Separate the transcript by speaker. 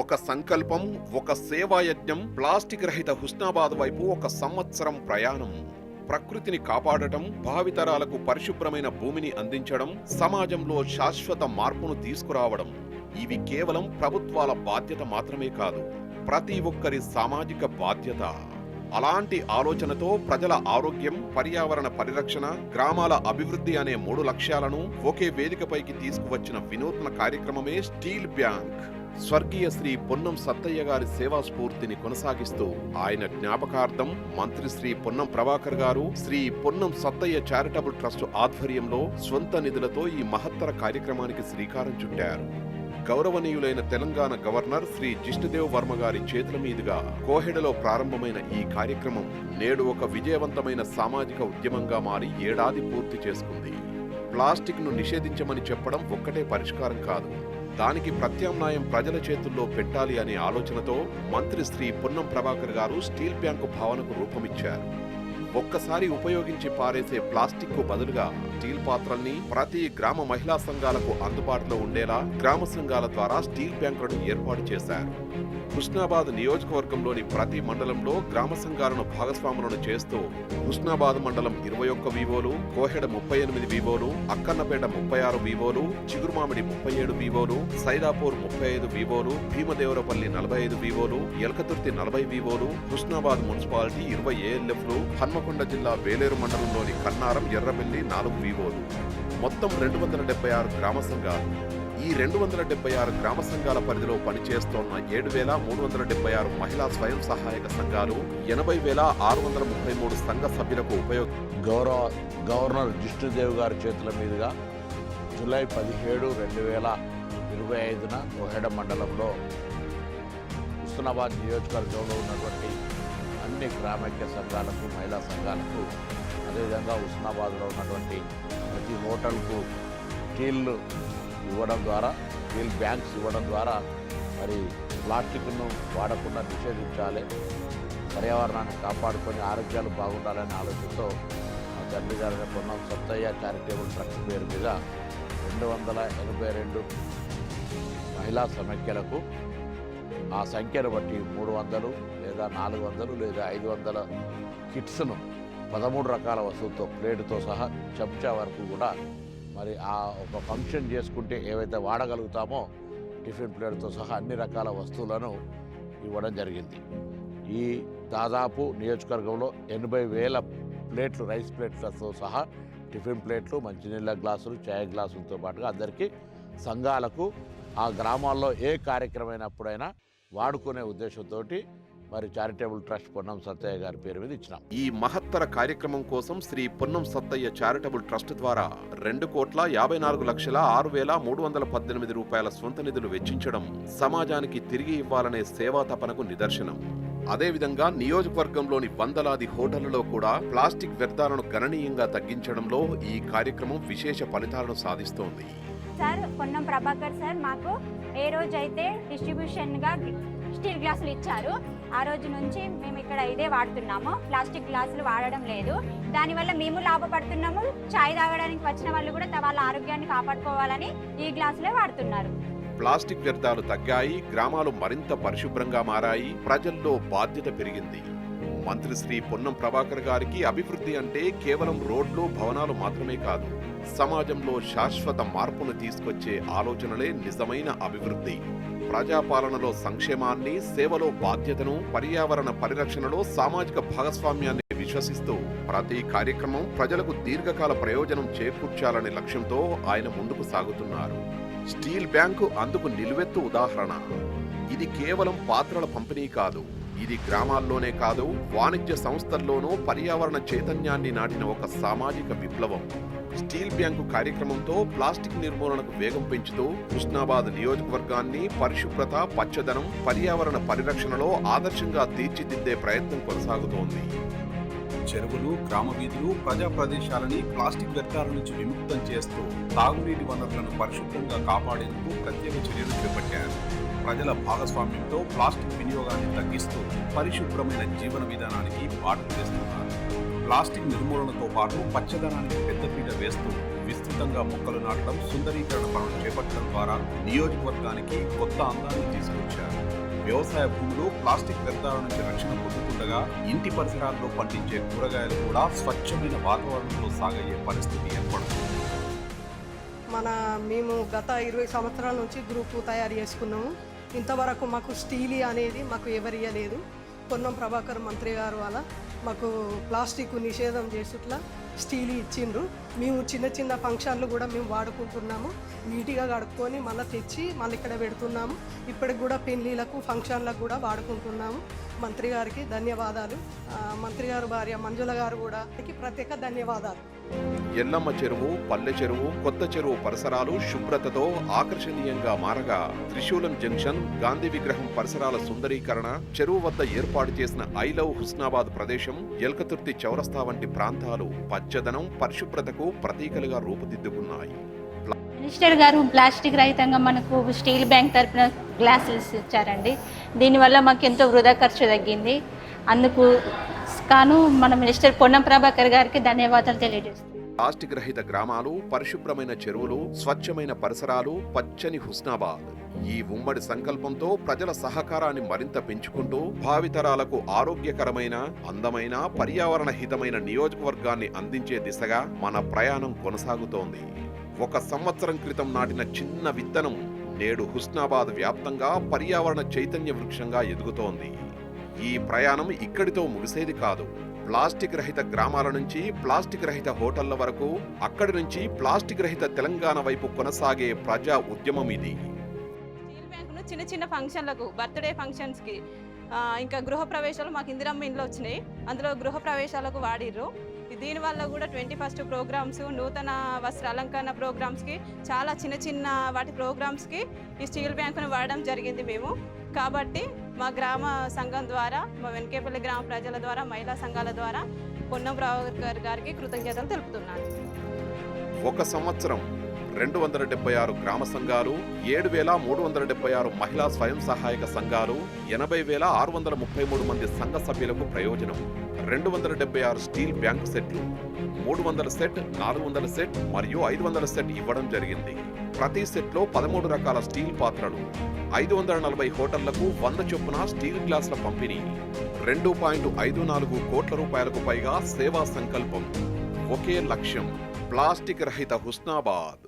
Speaker 1: ఒక సంకల్పం, ఒక సేవాయజ్ఞం, ప్లాస్టిక్ రహిత హుస్నాబాద్ వైపు ఒక సంవత్సరం ప్రయాణం. ప్రకృతిని కాపాడటం, భావితరాలకు పరిశుభ్రమైన భూమిని అందించడం, సమాజంలో శాశ్వత మార్పును తీసుకురావడం. ఇవి కేవలం ప్రభుత్వాల బాధ్యత మాత్రమే కాదు, ప్రతి ఒక్కరి సామాజిక బాధ్యత. అలాంటి ఆలోచనతో ప్రజల ఆరోగ్యం, పర్యావరణ పరిరక్షణ, గ్రామాల అభివృద్ధి అనే 3 లక్ష్యాలను ఒకే వేదికపైకి తీసుకువచ్చిన వినూత్న కార్యక్రమమే స్టీల్ బ్యాంక్. స్వర్గీయ శ్రీ పొన్నం సత్తయ్య గారి సేవా స్ఫూర్తిని కొనసాగిస్తూ ఆయన జ్ఞాపకార్థం మంత్రి శ్రీ పొన్నం ప్రభాకర్ గారు శ్రీ పొన్నం సత్తయ్య చారిటబుల్ ట్రస్ట్ ఆధ్వర్యంలో స్వంత నిధులతో ఈ మహత్తర కార్యక్రమానికి శ్రీకారం చుట్టారు. గౌరవనీయులైన తెలంగాణ గవర్నర్ శ్రీ జిష్ణుదేవ్ వర్మ గారి చేతుల మీదుగా కోహెడలో ప్రారంభమైన ఈ కార్యక్రమం నేడు ఒక విజయవంతమైన సామాజిక ఉద్యమంగా మారి ఏడాది పూర్తి చేసుకుంది. ప్లాస్టిక్ ను నిషేధించమని చెప్పడం ఒక్కటే పరిష్కారం కాదు, దానికి ప్రత్యామ్నాయం ప్రజల చేతుల్లో పెట్టాలి అనే ఆలోచనతో మంత్రి శ్రీ పొన్నం ప్రభాకర్ గారు స్టీల్ బ్యాంకు భావనకు రూపమిచ్చారు. ఒక్కసారి ఉపయోగించి పారేసే ప్లాస్టిక్ కు బదులుగా స్టీల్ పాత్రల్ని ప్రతి గ్రామ మహిళా సంఘాలకు అందుబాటులో ఉండేలా గ్రామ సంఘాల ద్వారా స్టీల్ బ్యాంకులను ఏర్పాటు చేశారు. హుస్నాబాద్ నియోజకవర్గంలోని ప్రతి మండలంలో గ్రామ సంఘాలను భాగస్వాములను చేస్తూ హుస్నాబాద్ మండలం 21 వీవోలు, కోహెడ 38 వీవోలు, అక్కన్నపేట 36 వీవోలు, చిగురుమామిడి 37 వీవోలు, సైదాపూర్ 35 వీవోలు, భీమదేవరపల్లి 45 వీవోలు, ఎలకతుర్తి 40 వీవోలు, హుస్నాబాద్ మున్సిపాలిటీ 20 ఏఎల్ఎఫ్లు, హన్మకొండ జిల్లా వేలేరు మండలంలోని కన్నారం, ఎర్రబెల్లి 4 వీవోలు, మొత్తం 276 గ్రామ సంఘాలు. ఈ 276 గ్రామ సంఘాల పరిధిలో పనిచేస్తోన్న 7,376 మహిళా స్వయం సహాయక సంఘాలు, 80,633 సంఘ సభ్యులకు
Speaker 2: గవర్నర్ జిష్ణుదేవ్ గారి చేతుల మీదుగా జూలై 17, 2025న కోహెడ మండలంలో హుస్నాబాద్ నియోజకవర్గంలో ఉన్నటువంటి అన్ని గ్రామైక్య సంఘాలకు, మహిళా సంఘాలకు, అదేవిధంగా హుస్నాబాద్లో ఉన్నటువంటి ప్రతి హోటల్కు స్టీల్ ఇవ్వడం ద్వారా, స్టీల్ బ్యాంక్స్ ఇవ్వడం ద్వారా మరి ప్లాస్టిక్ను వాడకుండా నిషేధించాలి, పర్యావరణాన్ని కాపాడుకొని ఆరోగ్యాలు బాగుండాలనే ఆలోచనతో మా తండ్రి గారి పొన్నం సత్తయ్య చారిటబుల్ ట్రస్ట్ పేరు మీద 282 మహిళా సమైక్యలకు ఆ సంఖ్యను బట్టి 300 లేదా 400 లేదా 500 కిట్స్ను 13 రకాల వస్తువులతో, ప్లేటుతో సహా చెంచా వరకు కూడా మరి ఆ ఒక ఫంక్షన్ చేసుకుంటే ఏవైతే వాడగలుగుతామో టిఫిన్ ప్లేట్తో సహా అన్ని రకాల వస్తువులను ఇవ్వడం జరిగింది. ఈ దాదాపు నియోజకవర్గంలో 80,000 ప్లేట్లు, రైస్ ప్లేట్లతో సహా టిఫిన్ ప్లేట్లు, మంచినీళ్ళ గ్లాసులు, చాయ్ గ్లాసులతో పాటుగా అందరికీ సంఘాలకు ఆ గ్రామాల్లో ఏ కార్యక్రమైనప్పుడైనా వాడుకునే ఉద్దేశంతో మరి చారిటబుల్ ట్రస్ట్ పొన్నం సత్తయ్య గారి పేరు మీద ఇచ్చినాం.
Speaker 1: ఈ మహత్తర కార్యక్రమం కోసం శ్రీ పొన్నం సత్తయ్య చారిటబుల్ ట్రస్ట్ ద్వారా 2,54,06,318 రూపాయల స్వంత నిధులు వెచ్చించడం సమాజానికి తిరిగి ఇవ్వాలనే సేవా తపనకు నిదర్శనం. అదేవిధంగా నియోజకవర్గంలోని వందలాది హోటళ్లలో కూడా ప్లాస్టిక్ వ్యర్థాలను గణనీయంగా తగ్గించడంలో ఈ కార్యక్రమం విశేష ఫలితాలను సాధిస్తోంది.
Speaker 3: సార్ పొన్నం ప్రభాకర్ సార్ మాకు ఏ రోజైతే డిస్ట్రిబ్యూషన్గా స్టీల్ గ్లాసులు ఇచ్చారు, ఆ రోజు నుంచి మేము ఇక్కడ ఇదే వాడుతున్నాము, ప్లాస్టిక్ గ్లాసులు వాడడం లేదు. దానివల్ల మేము లాభపడుతున్నాము, చాయ్ తాగడానికి వచ్చిన వాళ్ళు కూడా వాళ్ళ ఆరోగ్యాన్ని కాపాడుకోవాలని ఈ గ్లాసులే వాడుతున్నారు.
Speaker 1: ప్లాస్టిక్ వ్యర్థాలు తగ్గాయి, గ్రామాలు మరింత పరిశుభ్రంగా మారాయి, ప్రజల్లో బాధ్యత పెరిగింది. మంత్రి శ్రీ పొన్నం ప్రభాకర్ గారికి అభివృద్ధి అంటే కేవలం రోడ్లు, భవనాలు మాత్రమే కాదు, సమాజంలో శాశ్వత మార్పును తీసుకొచ్చే ఆలోచనలే నిజమైన అభివృద్ధి. ప్రజాపాలనలో సంక్షేమాన్ని, సేవలో బాధ్యతను, పర్యావరణ పరిరక్షణలో సామాజిక భాగస్వామ్యాన్ని విశ్వసిస్తూ ప్రతి కార్యక్రమం ప్రజలకు దీర్ఘకాల ప్రయోజనం చేకూర్చాలనే లక్ష్యంతో ఆయన ముందుకు సాగుతున్నారు. స్టీల్ బ్యాంకు అందుకు నిలువెత్తు ఉదాహరణ. ఇది కేవలం పాత్రల పంపిణీ కాదు, ఇది గ్రామాల్లోనే కాదు, వాణిజ్య సంస్థల్లోనూ పర్యావరణ చైతన్యాన్ని నాటిన ఒక సామాజిక విప్లవం. స్టీల్ బ్యాంకు కార్యక్రమంతో ప్లాస్టిక్ నిర్మూలనకు వేగం పెంచుతూ హుస్నాబాద్ నియోజకవర్గాన్ని పరిశుభ్రత, పచ్చదనం, పర్యావరణ పరిరక్షణలో ఆదర్శంగా తీర్చిదిద్దే ప్రయత్నం కొనసాగుతోంది.
Speaker 4: చెరువులు, గ్రామ వీధులు, ప్రజా ప్రదేశాలని ప్లాస్టిక్ వ్యర్థాల నుంచి విముక్తం చేస్తూ తాగునీటి వనరులను పరిశుభ్రంగా కాపాడేందుకు ప్రత్యేక చర్యలు చేపట్టారు. ప్రజల భాగస్వామ్యంతో ప్లాస్టిక్ వినియోగాన్ని తగ్గిస్తూ పరిశుభ్రమైన జీవన విధానానికి బాటలు వేస్తున్నారు. ప్లాస్టిక్ నిర్మూలనతో పాటు పచ్చదనానికి పెద్దపీట వేస్తూ విస్తృతంగా మొక్కలు నాటడం, సుందరీకరణ పనులు చేపట్టడం ద్వారా నియోజకవర్గానికి కొత్త అందాన్ని తీసుకొచ్చారు. వ్యవసాయ భూములు ప్లాస్టిక్ వ్యర్థాల నుంచి రక్షణ పొందుతుండగా ఇంటి పరిసరాల్లో పండించే కూరగాయలు కూడా స్వచ్ఛమైన వాతావరణంలో సాగయ్యే పరిస్థితి ఏర్పడుతుంది.
Speaker 5: మేము గత 20 సంవత్సరాల నుంచి గ్రూపు తయారు చేసుకున్నాము. ఇంతవరకు మాకు స్టీలీ అనేది మాకు ఎవరియ్యలేదు. పొన్నం ప్రభాకర్ మంత్రి గారు అలా మాకు ప్లాస్టిక్ నిషేధం చేసుట్లా స్టీల్ ఇచ్చిండ్రు. మేము చిన్న చిన్న ఫంక్షన్లు కూడా మేము వాడుకుంటున్నాము. నీట్గా కడుక్కొని మళ్ళీ తెచ్చి మళ్ళీ ఇక్కడ పెడుతున్నాము. ఇప్పటికి కూడా పెళ్ళిళ్ళకు ఫంక్షన్లకు కూడా వాడుకుంటున్నాము. మంత్రి గారికి ధన్యవాదాలు. మంత్రి గారు భార్య మంజుల గారు కూడా ప్రత్యేక ధన్యవాదాలు.
Speaker 1: ఎల్లమ్మ చెరువు, పల్లె చెరువు, కొత్త చెరువు పరిసరాలు శుభ్రతతో ఆకర్షణీయంగా మారగా త్రిశూలం జంక్షన్, గాంధీ విగ్రహం పరిసరాల సుందరీకరణ, చెరువు వద్ద ఏర్పాటు చేసిన ఐ లవ్ హుస్నాబాద్ ప్రదేశం, ఎల్కతుర్తి చౌరస్తా వంటి ప్రాంతాలు పచ్చదనం, పరిశుభ్రతకు ప్రతీకలుగా రూపుదిద్దుకున్నాయి.
Speaker 6: మినిస్టర్ గారు ప్లాస్టిక్ రహితంగా మనకు స్టీల్ బ్యాంక్ తరపున గ్లాసెస్ ఇచ్చారండి. దీనివల్ల మాకు ఎంతో వృధా ఖర్చు తగ్గింది. అందుకు కాను మన మినిస్టర్ పొన్నం ప్రభాకర్ గారికి ధన్యవాదాలు తెలియజేస్తాం.
Speaker 1: ప్లాస్టిక్ రహిత గ్రామాలు, పరిశుభ్రమైన చెరువులు, స్వచ్ఛమైన పరిసరాలు, పచ్చని హుస్నాబాద్. ఈ ఉమ్మడి సంకల్పంతో ప్రజల సహకారాన్ని మరింత పెంచుకుంటూ భావితరాలకు ఆరోగ్యకరమైన, అందమైన, పర్యావరణ హితమైన నియోజకవర్గాన్ని అందించే దిశగా మన ప్రయాణం కొనసాగుతోంది. 1 సంవత్సరం క్రితం నాటిన చిన్న విత్తనం నేడు హుస్నాబాద్ వ్యాప్తంగా పర్యావరణ చైతన్య వృక్షంగా ఎదుగుతోంది. ఈ ప్రయాణం ఇక్కడితో ముగిసేది కాదు. ప్లాస్టిక్ రహిత గ్రామాల నుంచి ప్లాస్టిక్ రహిత హోటళ్ల వరకు, అక్కడి నుంచి ప్లాస్టిక్ రహిత తెలంగాణ వైపు కొనసాగే ప్రజా ఉద్యమం ఇది.
Speaker 7: స్టీల్ బ్యాంకును చిన్న చిన్న ఫంక్షన్లకు, బర్త్డే ఫంక్షన్స్కి, ఇంకా గృహ ప్రవేశాలు మాకు ఇందిరమ్మ ఇంట్లో వచ్చినాయి. అందులో గృహ ప్రవేశాలకు వాడిర్రు. దీనివల్ల కూడా 21st ప్రోగ్రామ్స్, నూతన వస్త్ర అలంకరణ ప్రోగ్రామ్స్కి, చాలా చిన్న చిన్న వాటి ప్రోగ్రామ్స్కి ఈ స్టీల్ బ్యాంకును వాడడం జరిగింది మేము. కాబట్టి మా గ్రామ సంఘం ద్వారా, మా వెనకేపల్లి గ్రామ ప్రజల ద్వారా, మహిళా సంఘాల ద్వారా పొన్నం ప్రభాకర్ గారికి కృతజ్ఞతలు తెలుపుతున్నాను.
Speaker 1: 1 సంవత్సరం 276 గ్రామ సంఘాలు, 7,376 మహిళా స్వయం సహాయక సంఘాలు, 80,633 మంది సంఘ సభ్యులకు ప్రయోజనం. 276 స్టీల్ బ్యాంకు సెట్లు, 300 సెట్, 400 సెట్ మరియు 500 సెట్ ఇవ్వడం జరిగింది. ప్రతి సెట్లో 13 రకాల స్టీల్ పాత్రలు, 540 హోటళ్లకు 100 చొప్పున స్టీల్ గ్లాసుల పంపిణీ, 2.54 కోట్ల రూపాయలకు పైగా సేవా సంకల్పం. ఒకే లక్ష్యం, ప్లాస్టిక్ రహిత హుస్నాబాద్.